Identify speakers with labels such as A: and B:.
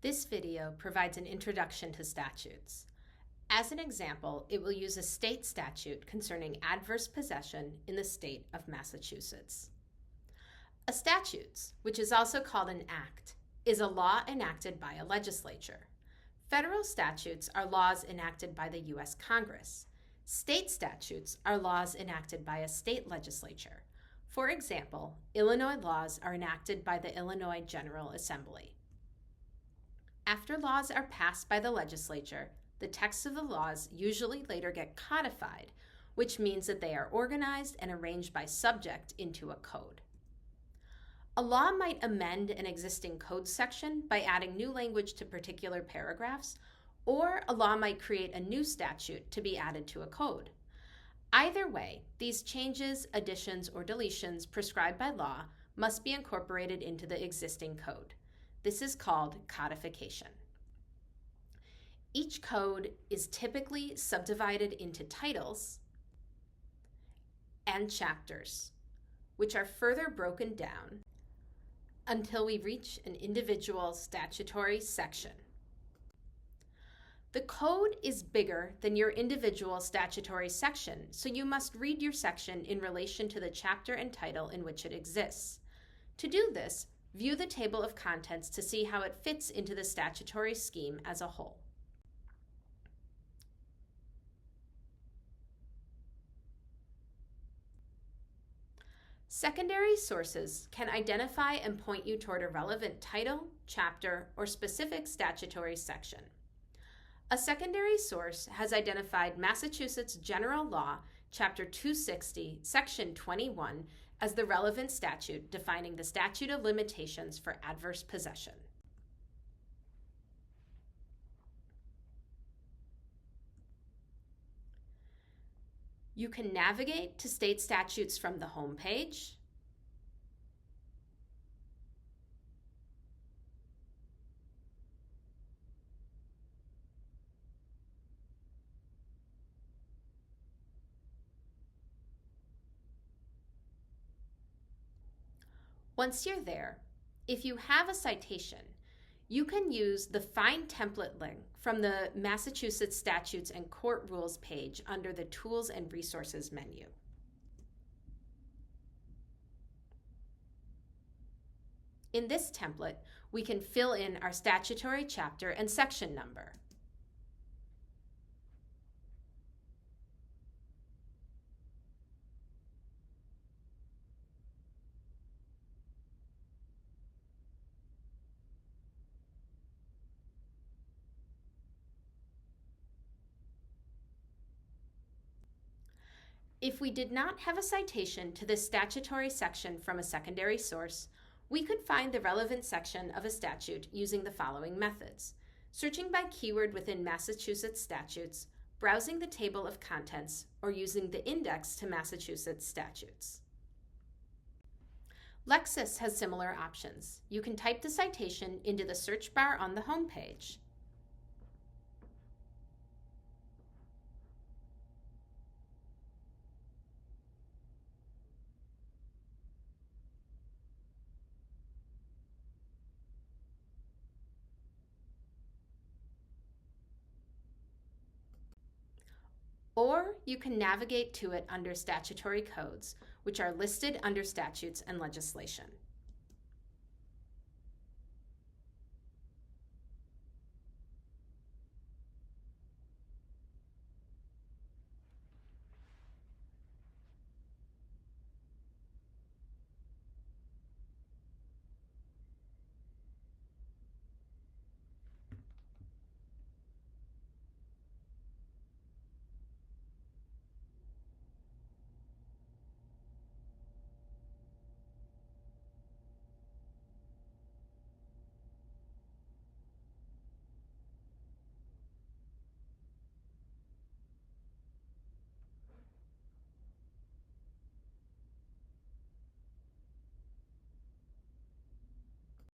A: This video provides an introduction to statutes. As an example, it will use a state statute concerning adverse possession in the state of Massachusetts. A statute, which is also called an act, is a law enacted by a legislature. Federal statutes are laws enacted by the U.S. Congress. State statutes are laws enacted by a state legislature. For example, Illinois laws are enacted by the Illinois General Assembly. After laws are passed by the legislature, the texts of the laws usually later get codified, which means that they are organized and arranged by subject into a code. A law might amend an existing code section by adding new language to particular paragraphs, or a law might create a new statute to be added to a code. Either way, these changes, additions, or deletions prescribed by law must be incorporated into the existing code. This is called codification. Each code is typically subdivided into titles and chapters, which are further broken down until we reach an individual statutory section. The code is bigger than your individual statutory section, so you must read your section in relation to the chapter and title in which it exists. To do this, view the table of contents to see how it fits into the statutory scheme as a whole. Secondary sources can identify and point you toward a relevant title, chapter, or specific statutory section. A secondary source has identified Massachusetts General Law, Chapter 260, Section 21, as the relevant statute defining the statute of limitations for adverse possession. You can navigate to state statutes from the home page, Once you're there, if you have a citation, you can use the Find Template link from the Massachusetts Statutes and Court Rules page under the Tools and Resources menu. In this template, we can fill in our statutory chapter and section number. If we did not have a citation to this statutory section from a secondary source, we could find the relevant section of a statute using the following methods: searching by keyword within Massachusetts statutes, browsing the table of contents, or using the index to Massachusetts statutes. Lexis has similar options. You can type the citation into the search bar on the home page. Or you can navigate to it under statutory codes, which are listed under statutes and legislation.